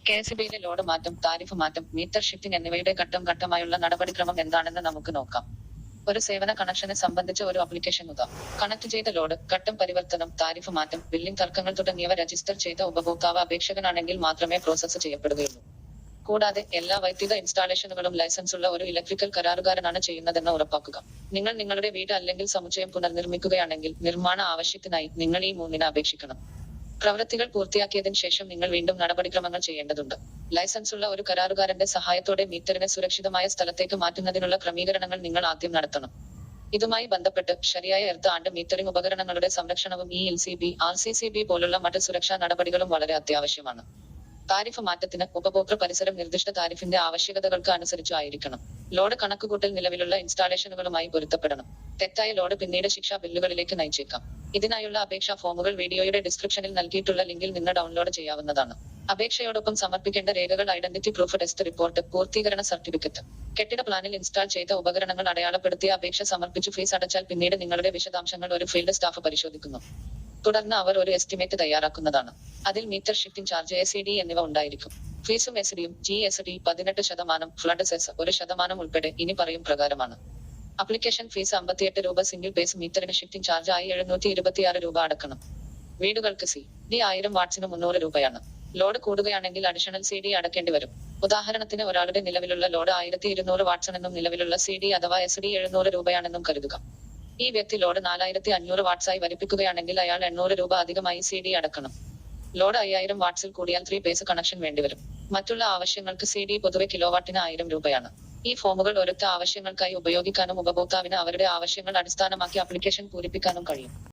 KSEB load മാറ്റം, tariff മാറ്റം, metre shifting എന്നിവയുടെ ഘട്ടം ഘട്ടമായുള്ള നടപടിക്രമം എന്താണെന്ന് നമുക്ക് നോക്കാം. ഒരു സേവന കണക്ഷനെ സംബന്ധിച്ച് ഒരു അപ്ലിക്കേഷൻ കണക്ട് ചെയ്ത ലോഡ്, ഘട്ടം പരിവർത്തനം, താരിഫ് മാറ്റം, ബില്ലിംഗ് തർക്കങ്ങൾ തുടങ്ങിയവ രജിസ്റ്റർ ചെയ്ത ഉപഭോക്താവ് അപേക്ഷകനാണെങ്കിൽ മാത്രമേ പ്രോസസ്സ് ചെയ്യപ്പെടുകയുള്ളൂ. കൂടാതെ എല്ലാ വൈദ്യുത ഇൻസ്റ്റാളേഷനുകളും ലൈസൻസുള്ള ഒരു ഇലക്ട്രിക്കൽ കരാറുകാരനാണ് ചെയ്യുന്നതെന്ന് ഉറപ്പാക്കുക. നിങ്ങൾ നിങ്ങളുടെ വീട് അല്ലെങ്കിൽ സമുച്ചയം പുനർനിർമ്മിക്കുകയാണെങ്കിൽ നിർമ്മാണ ആവശ്യത്തിനായി നിങ്ങൾ ഈ 3 അപേക്ഷിക്കണം. പ്രവൃത്തികൾ പൂർത്തിയാക്കിയതിനു ശേഷം നിങ്ങൾ വീണ്ടും നടപടിക്രമങ്ങൾ ചെയ്യേണ്ടതുണ്ട്. ലൈസൻസുള്ള ഒരു കരാറുകാരന്റെ സഹായത്തോടെ മീറ്ററിനെ സുരക്ഷിതമായ സ്ഥലത്തേക്ക് മാറ്റുന്നതിനുള്ള ക്രമീകരണങ്ങൾ നിങ്ങൾ ആദ്യം നടത്തണം. ഇതുമായി ബന്ധപ്പെട്ട് ശരിയായ എർത്ത് ആൻഡ് മീറ്ററിംഗ് ഉപകരണങ്ങളുടെ സംരക്ഷണവും ELCB, RCCB പോലുള്ള മറ്റ് സുരക്ഷാ നടപടികളും വളരെ അത്യാവശ്യമാണ്. താരിഫ് മാറ്റത്തിന് ഉപഭോക്തൃ പരിസരം നിർദ്ദിഷ്ട താരിഫിന്റെ ആവശ്യകതകൾക്ക് അനുസരിച്ചു ആയിരിക്കണം. ലോഡ് കണക്കുകൂട്ടൽ നിലവിലുള്ള ഇൻസ്റ്റാളേഷനുകളുമായി പൊരുത്തപ്പെടണം. തെറ്റായ ലോഡ് പിന്നീട് ശിക്ഷാ ബില്ലുകളിലേക്ക് നയിച്ചേക്കാം. ഇതിനായുള്ള അപേക്ഷാ ഫോമുകൾ വീഡിയോയുടെ ഡിസ്ക്രിപ്ഷനിൽ നൽകിയിട്ടുള്ള ലിങ്കിൽ നിന്ന് ഡൗൺലോഡ് ചെയ്യാവുന്നതാണ്. അപേക്ഷയോടൊപ്പം സമർപ്പിക്കേണ്ട രേഖകൾ ഐഡന്റിറ്റി പ്രൂഫ്, ടെസ്റ്റ് റിപ്പോർട്ട്, പൂർത്തീകരണ സർട്ടിഫിക്കറ്റ്. കെട്ടിട പ്ലാനിൽ ഇൻസ്റ്റാൾ ചെയ്ത ഉപകരണങ്ങൾ അടയാളപ്പെടുത്തിയ അപേക്ഷ സമർപ്പിച്ചു ഫീസ് അടച്ചാൽ പിന്നീട് നിങ്ങളുടെ വിശദാംശങ്ങൾ ഒരു ഫീൽഡ് സ്റ്റാഫ് പരിശോധിക്കുന്നു. തുടർന്ന് അവർ ഒരു എസ്റ്റിമേറ്റ് തയ്യാറാക്കുന്നതാണ്. അതിൽ മീറ്റർ ഷിഫ്റ്റിംഗ് ചാർജ്, ACD എന്നിവ ഉണ്ടായിരിക്കും. ഫീസും SDയും GST 18%, ഫ്ലഡ് സെസ് 1% ഉൾപ്പെടെ ഇനി പറയും പ്രകാരമാണ്. അപ്ലിക്കേഷൻ ഫീസ് 58 രൂപ, സിംഗിൾ ബേസ് മീറ്ററിന് ഷിഫ്റ്റിംഗ് ചാർജ് ആയി 726 രൂപ അടക്കണം. വീടുകൾക്ക് CD 1000 വാട്ട്സിന് 300 രൂപയാണ്. ലോഡ് കൂടുകയാണെങ്കിൽ അഡീഷണൽ CD അടക്കേണ്ടി വരും. ഉദാഹരണത്തിന് ഒരാളുടെ നിലവിലുള്ള ലോഡ് 1200 വാട്ട്സാണെന്നും നിലവിലുള്ള CD അഥവാ SD 700 രൂപയാണെന്നും കരുതുക. ഈ വ്യക്തി ലോഡ് 4500 വാട്ട്സായി വലിപ്പിക്കുകയാണെങ്കിൽ അയാൾ 800 രൂപ അധികമായി CD അടക്കണം. ലോഡ് 5000 വാട്ട്സിൽ കൂടിയാൽ 3-phase കണക്ഷൻ വേണ്ടിവരും. മറ്റുള്ള ആവശ്യങ്ങൾക്ക് CD പൊതുവെ കിലോവാട്ടിന് 1000 രൂപയാണ്. ഈ ഫോമുകൾ ഒരൊറ്റ ആവശ്യങ്ങൾക്കായി ഉപയോഗിക്കാനും ഉപഭോക്താവിന് അവരുടെ ആവശ്യങ്ങൾ അടിസ്ഥാനമാക്കി അപ്ലിക്കേഷൻ പൂരിപ്പിക്കാനും കഴിയും.